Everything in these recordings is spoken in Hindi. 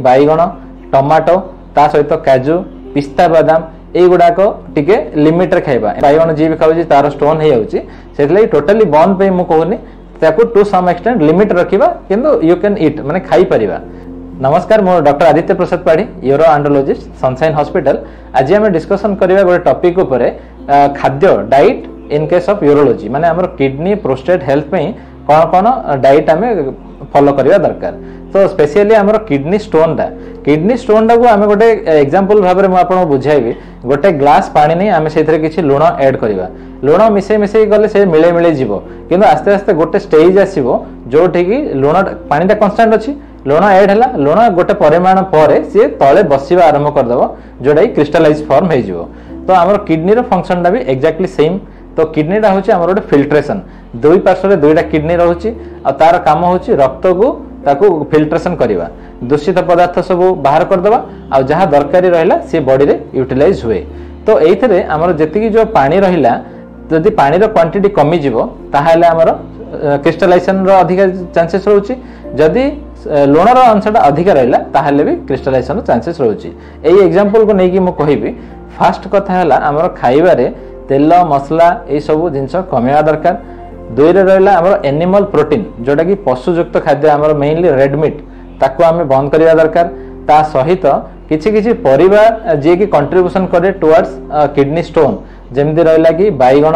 बैगण टमाटो ता सहित काजू पिस्ता बादाम एगुड़ाक टिके लिमिट रे खाइबा बैगण जी भी खाऊची तार स्टोन हे जाउची सेतले टोटली बंद पे मु कहूनी ताकू टू सम एक्सटेंट लिमिट रखिबा किंतु यू कैन ईट माने खाई परिबा। नमस्कार मो doctor Aditya Prasad Padhi uro andrologist Sunshine Hospital. आज आम डिस्कसन करबा गोटे टॉपिक ऊपर खाद्य diet in case of urology माने हमर किडनी प्रोस्टेट हेल्थ पे कौन कौन डाइट आम फॉलो करबा दरकार। तो स्पेशली हमर किडनी स्टोन टा को आम गोटे एग्जांपल भाव में आपको बुझाइबी गोटे ग्लास पानी नहीं आम से किसी लुण ऐड करवा लुण मिसे गले से मिले मिले जीव किंतु आस्ते आस्ते गोटे स्टेज आसो जो लुण पानी कन्स्टांट अच्छी लुण ऐड है लुण गोटे परिमाण पर सी तले बसवा आरंभ करदेव जोटा कि क्रिस्टालाइज फॉर्म हो। तो आम किडनी फंक्शन टा भी एक्जाक्टली सेम। तो किडनी टा हूँ आम गोटे फिल्ट्रेशन दुई पार्श्व दुईटा किडनी रोचे तार काम हूँ रक्त को ताकू फिल्ट्रेशन करवा दूषित पदार्थ सब बाहर करदे आ जहाँ दरकारी रहा सी बॉडी रे यूटिलाइज हुए। तो ये आमर जी जो पानी रहा जदि पानी क्वांटिटी कमिज ताहले आमर क्रिस्टालाइजेशन रो अधिक चांसेस रोचे जदि लुणर अंशटा अधिक रहा ताहले भी क्रिस्टालाइजेशन चांसेस रोचे। यही एग्जांपल को लेकिन मुझे कहबी फास्ट कथा है आमर खाइबारे तेल मसला ये सब जिनस कमेवा दरकार। दुई रे रहा आमर एनिमल प्रोटीन जोटा कि पशुयुक्त खाद्य आमर मेनली रेड मीट ताकू आम बंद करवा दरकार। ता सहित किछि किछि परिवार जे कि कंट्रीब्यूशन करे टुवर्ड्स किडनी स्टोन जेमती रहा कि बैगण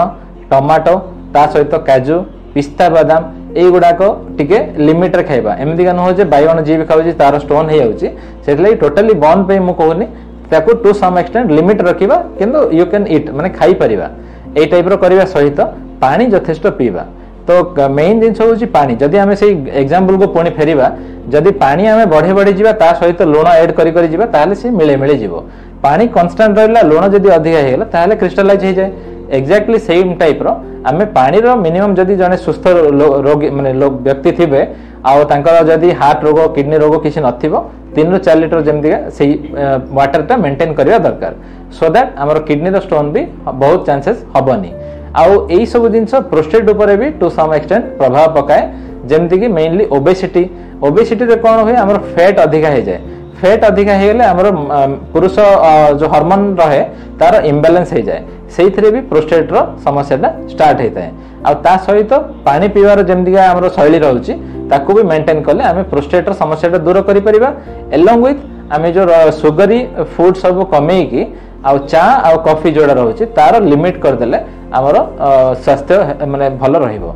टमाटो ता सहित काजू पिस्ता बादाम एगुड़ाक टिके लिमिट रे खाइबा एमती का नुह जे बैगण जी भी खाऊची तार स्टोन हो जाउची सेतले टोटली बंद पे मु कहूनी ताकू टू सम एक्सटेंट लिमिट रखिबा किंतु यू कैन ईट माने खाई परिबा ए टाइप रो करबा सहित पानी यथेष्ट पीबा। तो मेन जिनस हूँ पानी जदि आम से एग्जांपल को पुणी फेरिबा जदि पानी आम बढ़े बढ़ी जावा ता सहित लुण ऐड करी जीवा ताहले से मिले मिले जीव पानी कांस्टेंट रहा लुण जदि अधिक होगला ताहले क्रिस्टालाइज हो जाए एक्जाक्टली सेम टाइप रो आम पानी रो मिनिमम जदि जने सुस्थ रोगी माने व्यक्ति थिबे आउ तांकर जदि हार्ट रोग किडनी रोग किसी नथिबो 3 ରୁ 4 लीटर जमती से वाटर टा मेंटेन करबा दरकार सो दैट हमर किडनी रो स्टोन भी बहुत चांसेस हबनी। आउ यही सब जिनस प्रोस्टेट उपर भी टू सम एक्सटेंट प्रभाव पकाए जमती कि मेनली ओबेसिटी रे कौन हुए आमर फैट अधिका हो जाए फैट अधिका हो गले आमर पुरुष जो हार्मोन रहे तार इम्बालांस हो जाए से भी प्रोस्टेट रो समस्या स्टार्ट होता है। आ ता सहित पानी पीवार जमती आमर शैली रोचे ताकू भी मेंटेन कले आम प्रोस्टेट रो समस्या दूर कर पारिबा एलोंग विथ आम जो सुगरी फूड सब कमेकी आ चा आ कॉफी जोड़ा रोचे तार लिमिट करदेले आमर स्वास्थ्य माने भल रहिबो।